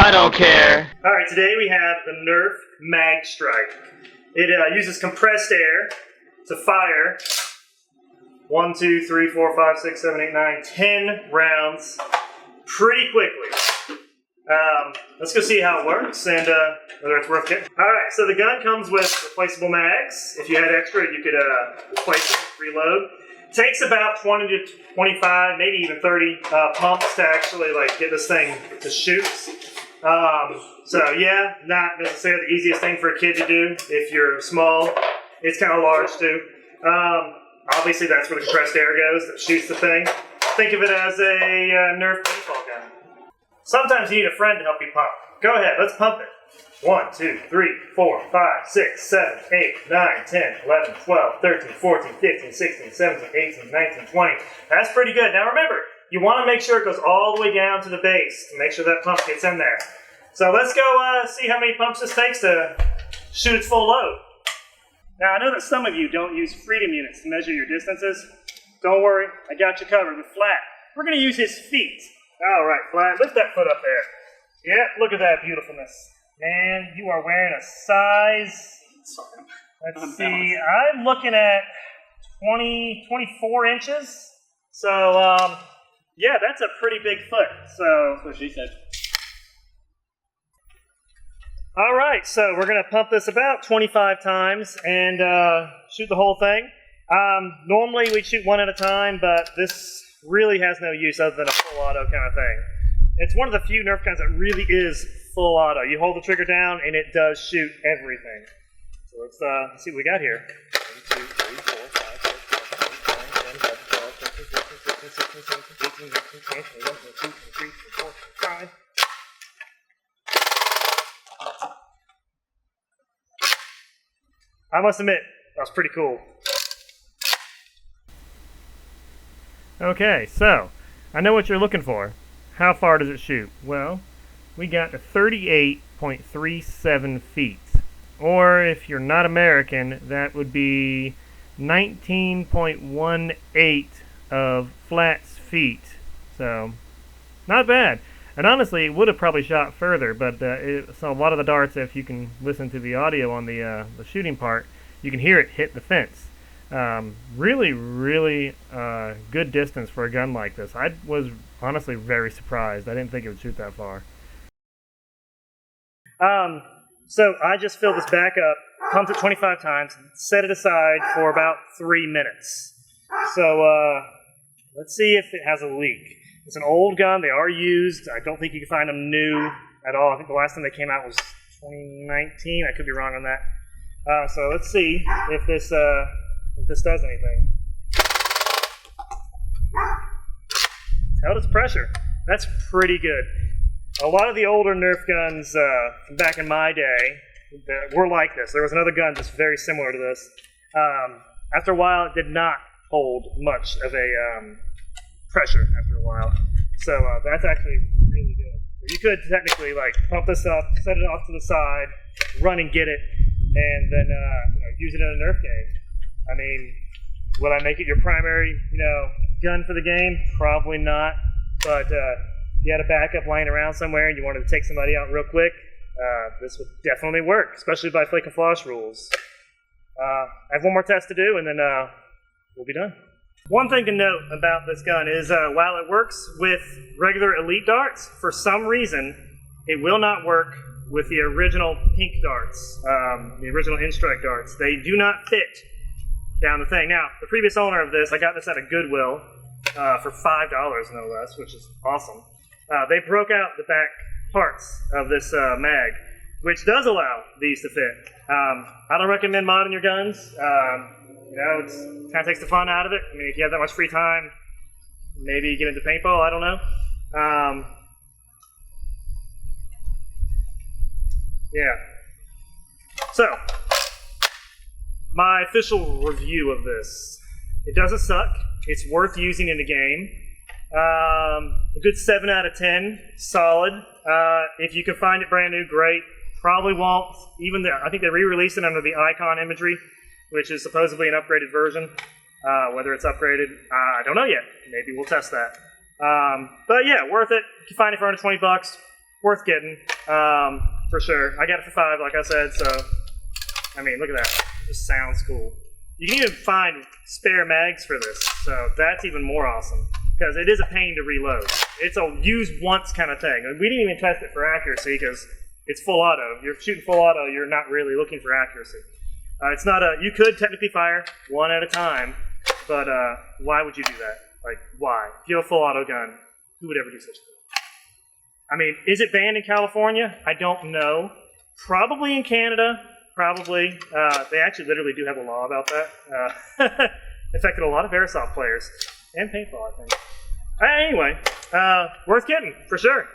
I don't care. Alright, today we have the Nerf Magstrike. It uses compressed air to fire 1, 2, 3, 4, 5, 6, 7, 8, 9, 10 rounds pretty quickly. Let's go see how it works and whether it's worth getting. Alright, so the gun comes with replaceable mags. If you had extra, you could replace it, reload. It takes about 20 to 25, maybe even 30 pumps to actually get this thing to shoot. So yeah, not necessarily the easiest thing for a kid to do if you're small. It's kind of large too. Obviously that's where the compressed air goes that shoots the thing. Think of it as a Nerf baseball gun. Sometimes you need a friend to help you pump. Go ahead, let's pump it. 1, 2, 3, 4, 5, 6, 7, 8, 9, 10, 11, 12, 13, 14, 15, 16, 17, 18, 19, 20. That's pretty good. Now remember, you want to make sure it goes all the way down to the base to make sure that pump gets in there. So let's go see how many pumps this takes to shoot its full load. Now I know that some of you don't use freedom units to measure your distances. Don't worry, I got you covered with Flatt. We're going to use his feet. All right, Flatt, lift that foot up there. Yeah, look at that beautifulness. Man, you are wearing a size, let's see, I'm looking at 24 inches. So, yeah, that's a pretty big foot. So, that's what she said. All right, so we're going to pump this about 25 times and shoot the whole thing. Normally we shoot one at a time, but this really has no use other than a full auto kind of thing. It's one of the few Nerf guns that really is full auto. You hold the trigger down and it does shoot everything. So let's see what we got here. 1, 2, 3, 4, 5, 6, 7, 8, 9, 10, 11, 12, 13, 14, 15, 16, 17, 18, 19, 20, 21, 22, 23, 24, 25. I must admit, that was pretty cool. Okay, so, I know what you're looking for. How far does it shoot? Well, we got 38.37 feet. Or, if you're not American, that would be 19.18 of Flatt's feet. So, not bad. And honestly, it would have probably shot further, but so a lot of the darts, if you can listen to the audio on the shooting part, you can hear it hit the fence. Really, really good distance for a gun like this. I was honestly very surprised. I didn't think it would shoot that far. So I just filled this back up, pumped it 25 times, set it aside for about 3 minutes. So let's see if it has a leak. It's an old gun. They are used. I don't think you can find them new at all. I think the last time they came out was 2019. I could be wrong on that. So let's see if this does anything. Held its pressure. That's pretty good. A lot of the older Nerf guns from back in my day were like this. There was another gun just very similar to this. After a while, it did not hold much of a pressure after a while. So that's actually really good. So you could technically pump this up, set it off to the side, run and get it, and then use it in a Nerf game. I mean, would I make it your primary, gun for the game? Probably not. But if you had a backup lying around somewhere and you wanted to take somebody out real quick, this would definitely work, especially by Flake and Flosh rules. I have one more test to do, and then we'll be done. One thing to note about this gun is while it works with regular elite darts, for some reason, it will not work with the original pink darts, the original N-Strike darts. They do not fit down the thing. Now, the previous owner of this, I got this at a Goodwill for $5 no less, which is awesome. They broke out the back parts of this mag, which does allow these to fit. I don't recommend modding your guns. It kind of takes the fun out of it. I mean, if you have that much free time, maybe get into paintball, I don't know. Yeah. So, my official review of this. It doesn't suck. It's worth using in the game. A good 7 out of 10. Solid. If you can find it brand new, great. Probably won't. I think they re-released it under the icon imagery, which is supposedly an upgraded version. Whether it's upgraded, I don't know yet. Maybe we'll test that. But yeah, worth it. If you find it for under 20 bucks, worth getting, for sure. I got it for $5, like I said, so, I mean, look at that. It just sounds cool. You can even find spare mags for this, so that's even more awesome, because it is a pain to reload. It's a use once kind of thing. We didn't even test it for accuracy, because it's full auto. If you're shooting full auto, you're not really looking for accuracy. It's not a, you could technically fire one at a time, but why would you do that? Like, why? If you have a full auto gun, who would ever do such a thing? I mean, is it banned in California? I don't know. Probably in Canada. Probably. They actually literally do have a law about that. Affected a lot of airsoft players. And paintball, I think. Anyway, worth getting, for sure.